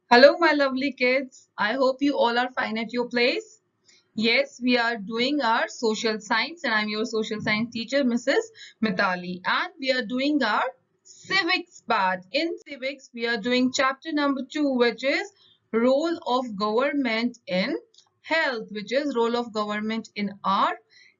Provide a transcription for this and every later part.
Hello, my lovely kids. I hope you all are fine at your place. Yes, we are doing our social science, and I'm your social science teacher, Mrs. Mitali. And we are doing our civics part. In civics, we are doing chapter number 2, which is role of government in health, which is role of government in our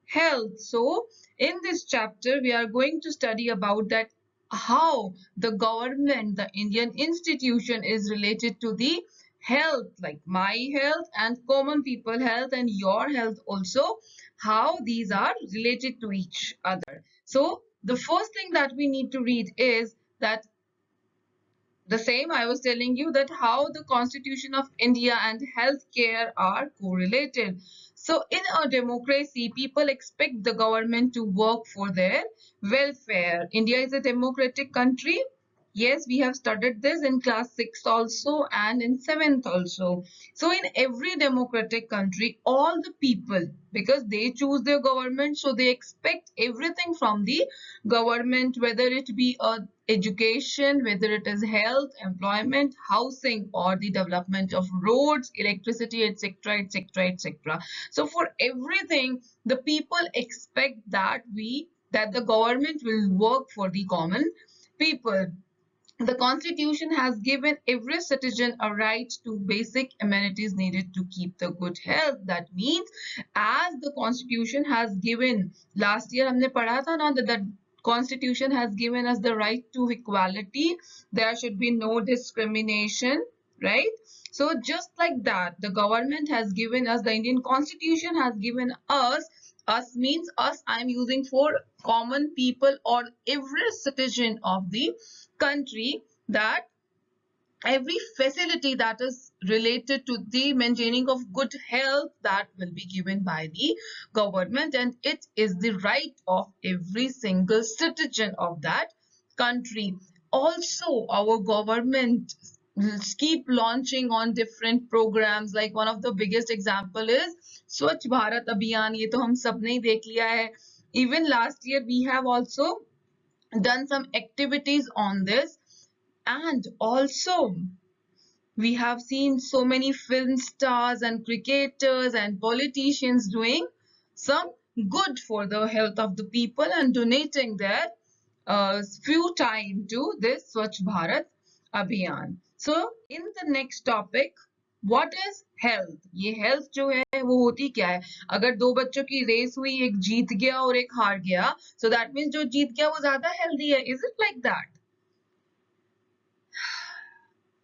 health. So, in this chapter, we are going to study about that how the government, the Indian institution is related to the health, like my health and common people health and your health also, how these are related to each other. So the first thing that we need to read is that the same I was telling you, that how the Constitution of India and healthcare are correlated. So in a democracy, people expect the government to work for their welfare. India is a democratic country. Yes, we have studied this in class 6 also and in 7th also. So in every democratic country, all the people, because they choose their government, so they expect everything from the government, whether it be education, whether it is health, employment, housing, or the development of roads, electricity, etc., etc., etc. So for everything, the people expect that the government will work for the common people. The Constitution has given every citizen a right to basic amenities needed to keep the good health. That means, as the Constitution has given, last year हमने पढ़ा था ना, that the Constitution has given us the right to equality. There should be no discrimination, right? So just like that, the government has given us, the Indian Constitution has given us means us, I'm using for common people or every citizen of the country, that every facility that is related to the maintaining of good health, that will be given by the government, and it is the right of every single citizen of that country. Also, our government keep launching on different programs, like one of the biggest example is Swachh Bharat Abhiyan. ये तो हम सबने ही देख लिया है. Even last year we have also done some activities on this, and also we have seen so many film stars and cricketers and politicians doing some good for the health of the people and donating their few time to this Swachh Bharat Abhiyan. So in the next topic, what is health? ये health जो है वो होती क्या है? अगर दो बच्चों की रेस हुई, एक जीत गया और एक हार गया, so that means जो जीत गया वो ज्यादा healthy है. Is it like that?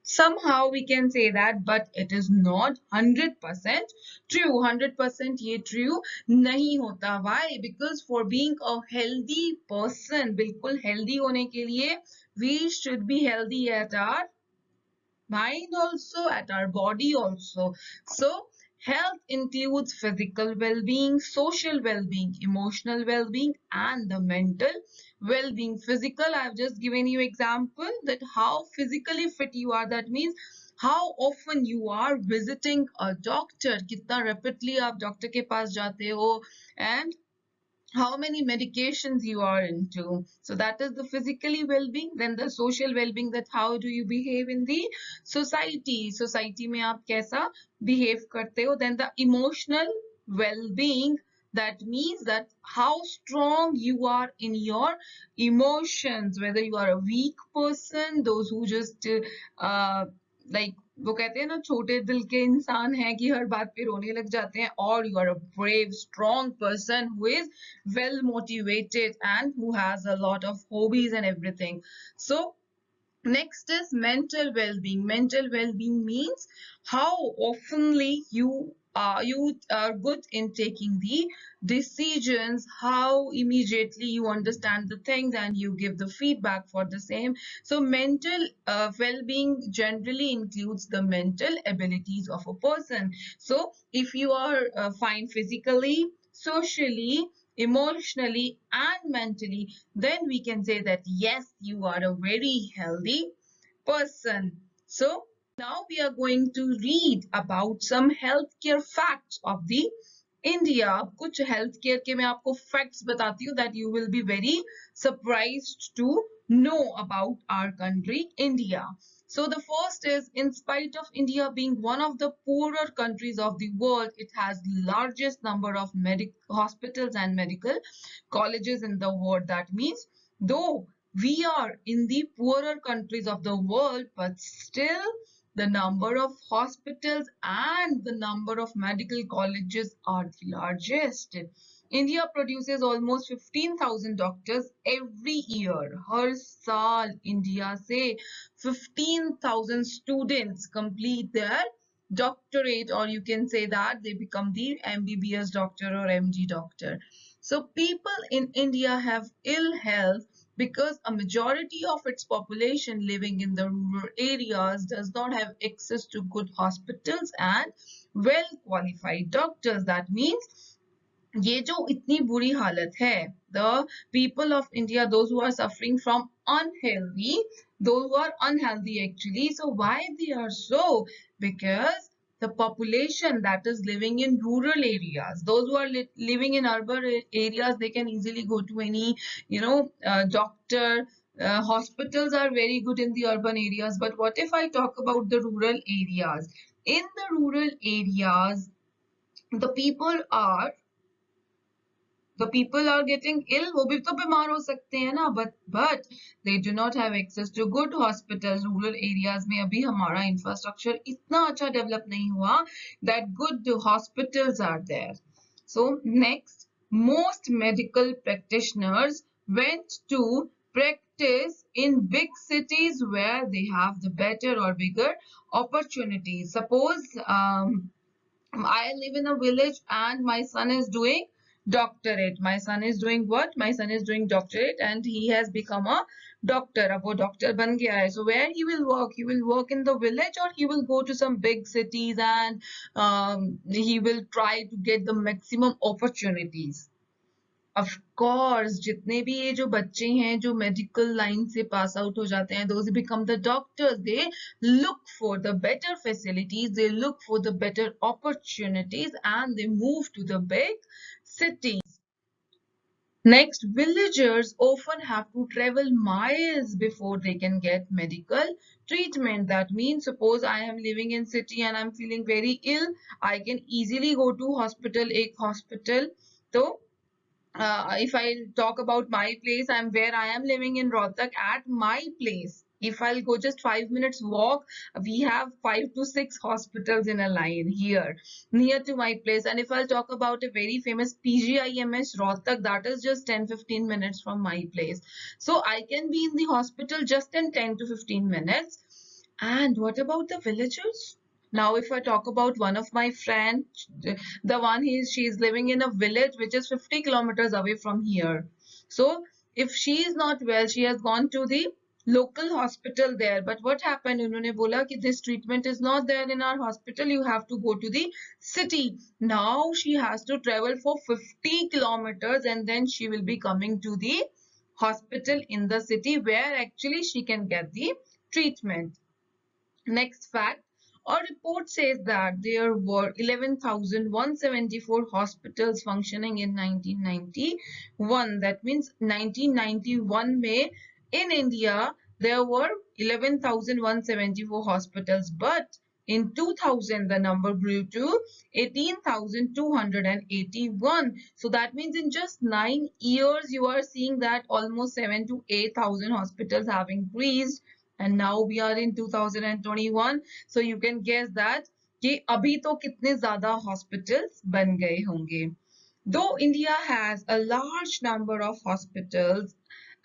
Somehow we can say that, but it is not 100% true. 100% ये true नहीं होता. Why? Because for being a healthy person, बिल्कुल healthy होने के लिए, we should be healthy at our mind also, at our body also. So health includes physical well-being, social well-being, emotional well-being, and the mental well-being. Physical, I've just given you example that how physically fit you are. That means how often you are visiting a doctor, कितना rapidly आप doctor के पास जाते हो, and how many medications you are into. So that is the physically well-being. Then the social well-being, that how do you behave in the society में आप कैसा behave करते हो. Then the emotional well-being, that means that how strong you are in your emotions, whether you are a weak person, those who just like वो कहते हैं ना छोटे दिल के इंसान हैं कि हर बात पे रोने लग जाते हैं, और you are a brave strong person who is well motivated and who has a lot of hobbies and everything. So next is mental well-being. Mental well-being means how oftenly you are good in taking the decisions, how immediately you understand the things and you give the feedback for the same. So mental well-being generally includes the mental abilities of a person. So if you are fine physically, socially, emotionally, and mentally, then we can say that yes, you are a very healthy person. So now we are going to read about some healthcare facts of the India. कुछ healthcare के मैं आपको facts बताती हूँ that you will be very surprised to know about our country India. So the first is, in spite of India being one of the poorer countries of the world, it has largest number of hospitals and medical colleges in the world. That means though we are in the poorer countries of the world, but still the number of hospitals and the number of medical colleges are the largest. India produces almost 15,000 doctors every year. हर साल India से 15,000 students complete their doctorate, or you can say that they become the MBBS doctor or MD doctor. So people in India have ill health because a majority of its population living in the rural areas does not have access to good hospitals and well qualified doctors. That means ये जो इतनी बुरी हालत है, the people of India, those who are suffering from unhealthy, those who are unhealthy actually, so why they are so? Because the population that is living in rural areas, those who are living in urban areas, they can easily go to any, doctor. Hospitals are very good in the urban areas, but what if I talk about the rural areas? In the rural areas, the people are getting ill, वो भी तो बीमार हो सकते हैं ना, but they do not have access to good hospitals. Rural areas में अभी हमारा infrastructure इतना अच्छा develop नहीं हुआ that good hospitals are there. So next, most medical practitioners went to practice in big cities where they have the better or bigger opportunities. Suppose I live in a village and my son is doing doctorate. My son is doing what? My son is doing doctorate and he has become a doctor. अब वो doctor बन गया है. So where he will work? He will work in the village or he will go to some big cities and he will try to get the maximum opportunities. Of course, जितने भी ये जो बच्चे हैं जो मेडिकल लाइन से pass out हो जाते हैं, those who become the doctors, they look for the better facilities, they look for the better opportunities, and they move to the big cities. Next, villagers often have to travel miles before they can get medical treatment. That means, suppose I am living in city and I'm feeling very ill, I can easily go to hospital, एक hospital. So if I talk about my place, where I am living in Rohtak. At my place, if I'll go just 5 minutes walk, we have 5 to 6 hospitals in a line here near to my place. And if I'll talk about a very famous PGIMS Rohtak, that is just 10-15 minutes from my place. So I can be in the hospital just in 10 to 15 minutes. And what about the villagers? Now, if I talk about one of my friends, the one she's living in a village which is 50 kilometers away from here. So, if she is not well, she has gone to the local hospital there. But what happened? उन्होंने बोला कि this treatment is not there in our hospital. You have to go to the city. Now she has to travel for 50 kilometers and then she will be coming to the hospital in the city where actually she can get the treatment. Next fact, a report says that there were 11,174 hospitals functioning in 1991. That means 1991 May in India there were 11,174 hospitals, but in 2000 the number grew to 18,281. So that means in just 9 years you are seeing that almost 7 to 8,000 hospitals have increased. And now we are in 2021, so you can guess that कि अभी तो कितने ज़्यादा hospitals बन गए होंगे. Though India has a large number of hospitals,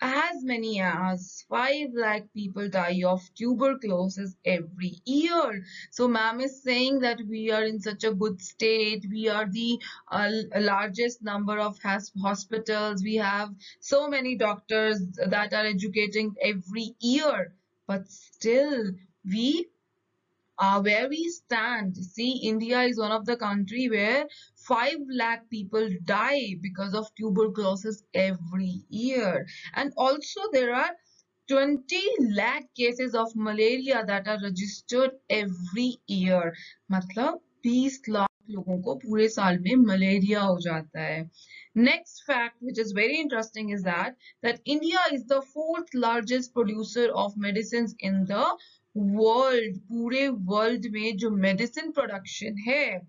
as many as 5 lakh people die of tuberculosis every year. So ma'am is saying that we are in such a good state. We are the largest number of hospitals. We have so many doctors that are educating every year. But still, we are where we stand. See, India is one of the country where 5 lakh people die because of tuberculosis every year. And also there are 20 lakh cases of malaria that are registered every year. मतलब 20 लाख लोगों को पूरे साल में malaria हो जाता है. Next fact, which is very interesting, is that India is the 4th largest producer of medicines in the पूरे वर्ल्ड में जो मेडिसिन प्रोडक्शन है,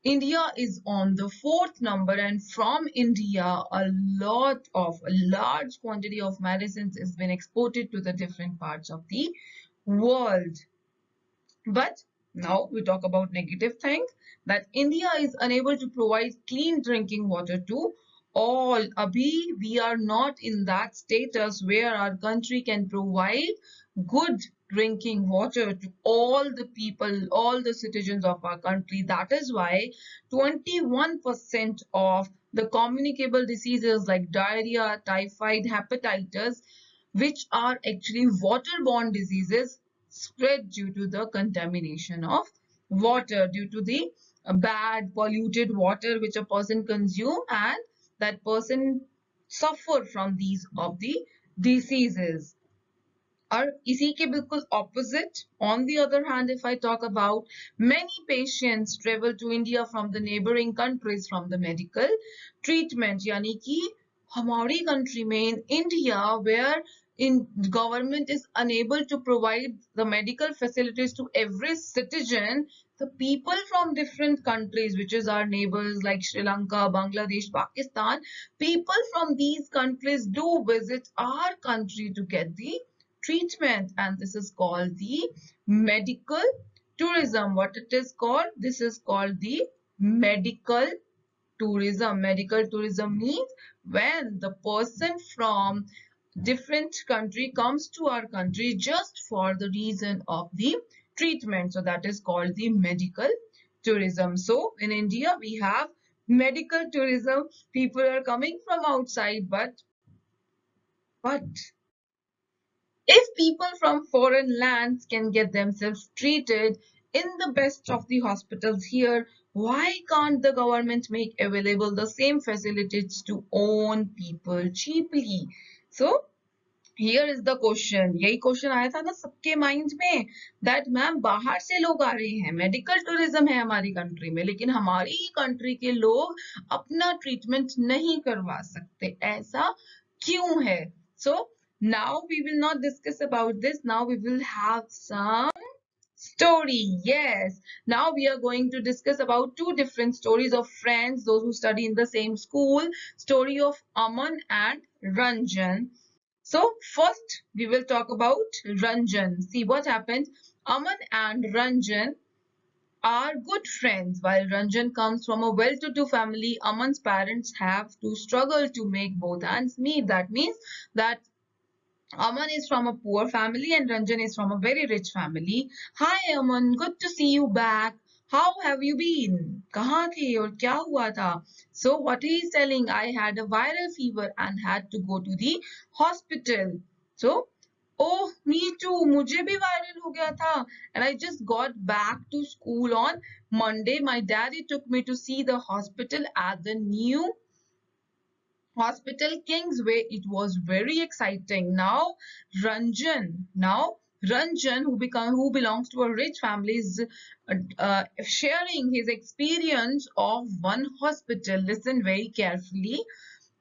India is on the fourth number, and from India, a large quantity of medicines has been exported to the different parts of the world. But now we talk about negative things, that India is unable to provide clean drinking water to all. Abhi, we are not in that status where our country can provide good drinking water to all the people, all the citizens of our country. That is why 21% of the communicable diseases like diarrhea, typhoid, hepatitis, which are actually waterborne diseases, spread due to the contamination of water, due to the bad polluted water which a person consume, and that person suffer from these of the diseases. और इसी के बिल्कुल opposite, on the other hand, if I talk about, many patients travel to India from the neighboring countries from the medical treatment. यानी कि हमारी country में, in India, where government is unable to provide the medical facilities to every citizen, the people from different countries, which is our neighbors like Sri Lanka, Bangladesh, Pakistan, people from these countries do visit our country to get the treatment, and this is called the medical tourism. What it is called? This is called the medical tourism. Medical tourism means when the person from different country comes to our country just for the reason of the treatment. So that is called the medical tourism. So in India we have medical tourism. People are coming from outside, but if people from foreign lands can get themselves treated in the best of the hospitals here, why can't the government make available the same facilities to own people cheaply? So here is the question. यही question आया था ना सबके mind में, that ma'am बाहर से लोग आ रहे हैं, मेडिकल टूरिज्म है हमारी कंट्री में, लेकिन हमारी ही कंट्री के लोग अपना ट्रीटमेंट नहीं करवा सकते, ऐसा क्यों है? So now we will not discuss about this. Now we will have some story. Yes. Now we are going to discuss about two different stories of friends, those who study in the same school. Story of Aman and Ranjan. So first we will talk about Ranjan. See what happened. Aman and Ranjan are good friends. While Ranjan comes from a well-to-do family, Aman's parents have to struggle to make both ends meet. That means that Aman is from a poor family and Ranjan is from a very rich family. Hi Aman, good to see you back. How have you been? कहाँ थे और क्या हुआ था? So what he is telling, I had a viral fever and had to go to the hospital. So, oh, me too. मुझे भी viral हो गया था. And I just got back to school on Monday. My daddy took me to see the hospital at the new Hospital Kingsway. It was very exciting. Ranjan, who belongs to a rich family, is sharing his experience of one hospital. Listen very carefully.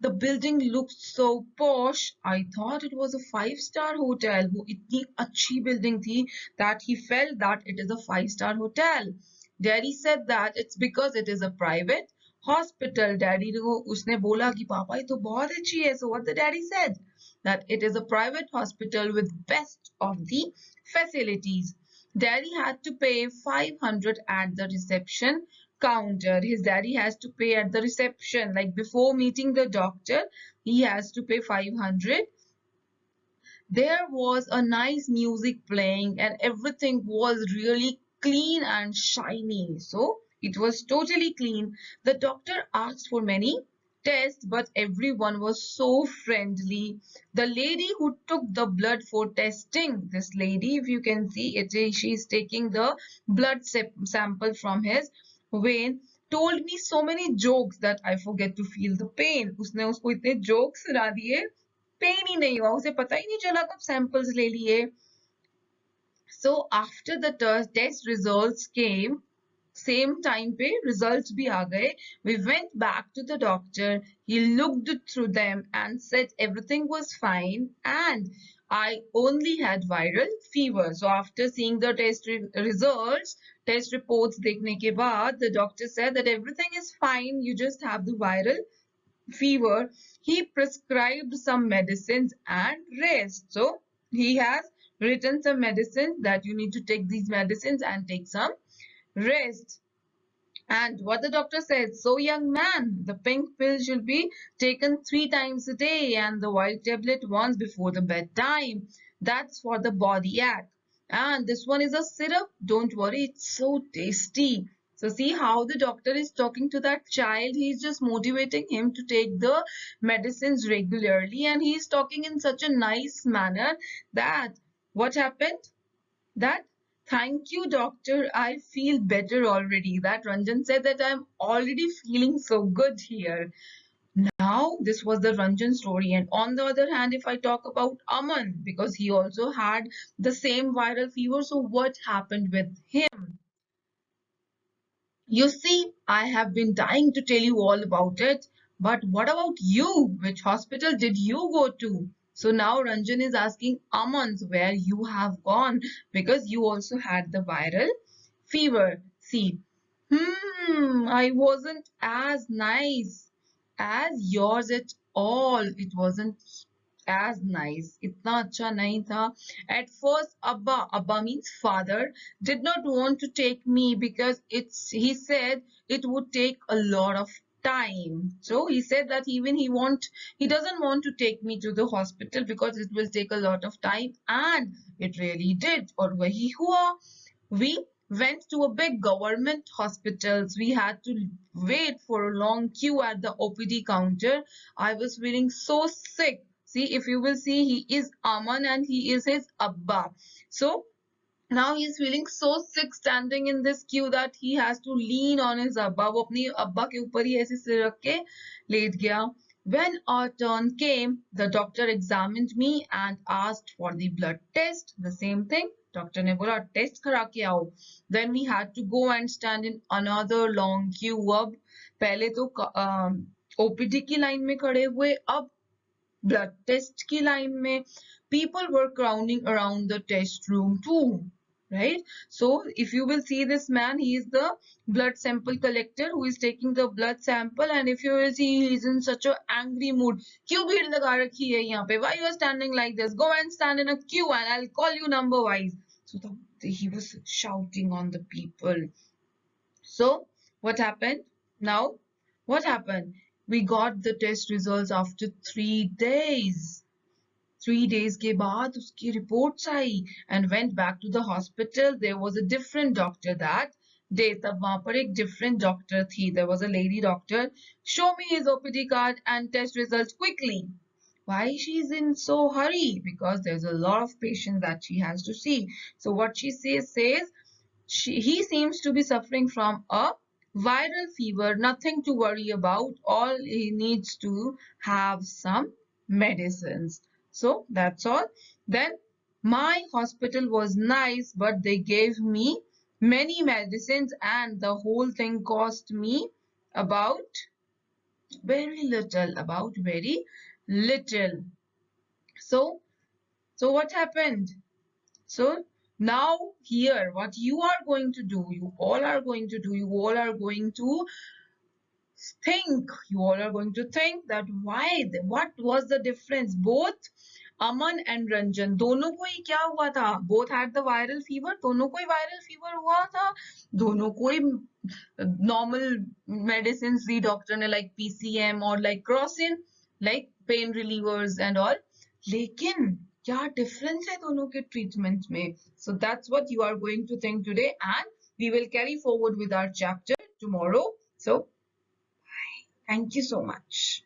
The building looked so posh. I thought it was a five-star hotel. वो इतनी अच्छी building थी that he felt that it is a five-star hotel. Daddy said that it's because it is a private hospital. Daddy को उसने बोला कि पापा ये तो बहुत अच्छी है. So what the daddy said? That it is a private hospital with best of the facilities. Daddy had to pay 500 at the reception counter. His daddy has to pay at the reception, like before meeting the doctor, he has to pay 500. There was a nice music playing and everything was really clean and shiny. So it was totally clean. The doctor asked for many tests, but everyone was so friendly. The lady who took the blood for testing, this lady, if you can see it, she's taking the blood sample from his vein, told me so many jokes that I forget to feel the pain. उसने उसको इतने jokes सुना दिए, pen ही नहीं हुआ, उसे पता ही नहीं चला कब सैंपल्स ले लिए. So after the test results came, same time पे results भी आ गए. We went back to the doctor. He looked through them and said everything was fine. And I only had viral fever. So after seeing the results, test reports देखने के बाद, the doctor said that everything is fine. You just have the viral fever. He prescribed some medicines and rest. So he has written some medicines that you need to take these medicines and take some rest. And what the doctor said, so young man, the pink pill should be taken 3 times a day and the white tablet once before the bedtime. That's for the body act. And this one is a syrup. Don't worry, it's so tasty. So see how the doctor is talking to that child. He's just motivating him to take the medicines regularly, and he's talking in such a nice manner that what happened? That thank you doctor, I feel better already. That Ranjan said that I'm already feeling so good here. Now this was the Ranjan story, and on the other hand, if I talk about Aman, because he also had the same viral fever, so what happened with him? You see, I have been dying to tell you all about it. But what about you? Which hospital did you go to? So now Ranjan is asking Aman where you have gone, because you also had the viral fever. See, I wasn't as nice as yours at all. It wasn't as nice. इतना अच्छा नहीं था. At first, Abba means father, did not want to take me because he said it would take a lot of time. So he said that even he doesn't want to take me to the hospital because it will take a lot of time, and it really did. और वही हुआ. We went to a big government hospitals. We had to wait for a long queue at the OPD counter. I was feeling so sick. See, if you will see, he is Aman and he is his Abba. So now he's feeling so sick standing in this queue that he has to lean on his Abba. वो अपनी अब्बा के ऊपर ही ऐसे सिर रख के late गया. When our turn came, the doctor examined me and asked for the blood test. The same thing. Doctor ने बोला टेस्ट करा के आओ. Then we had to go and stand in another long queue. अब पहले तो OPD की line में खड़े हुए, अब blood test की लाइन में. People were crowding around the test room too. Right? So if you will see this man, he is the blood sample collector who is taking the blood sample, and if you will see, he is in such an angry mood. क्यों भीड़ लगा रखी है यहाँ पे? Why you are standing like this? Go and stand in a queue and I'll call you number wise. So he was shouting on the people. So what happened? Now what happened? We got the test results after 3 days. 3 days के बाद उसकी reports I, and went back to the hospital. There was a different doctor that day. तब वहां पर एक different doctor थी. There was a lady doctor. Show me his OPD card and test results quickly. Why she's in so hurry? Because there's a lot of patients that she has to see. So what she says he seems to be suffering from a viral fever. Nothing to worry about. All he needs to have some medicines. So that's all. Then my hospital was nice, but they gave me many medicines and the whole thing cost me about very little. So what happened? So now here, what you are going to do, you all are going to think that what was the difference? Both Aman and Ranjan, दोनों को ही क्या हुआ था? Both had the viral fever. दोनों को ही viral fever हुआ था. दोनों को ही normal medicines दी डॉक्टर ने, like PCM or like Crocin, like pain relievers and all. लेकिन क्या difference है दोनों के treatment में? So that's what you are going to think today, and we will carry forward with our chapter tomorrow. So thank you so much.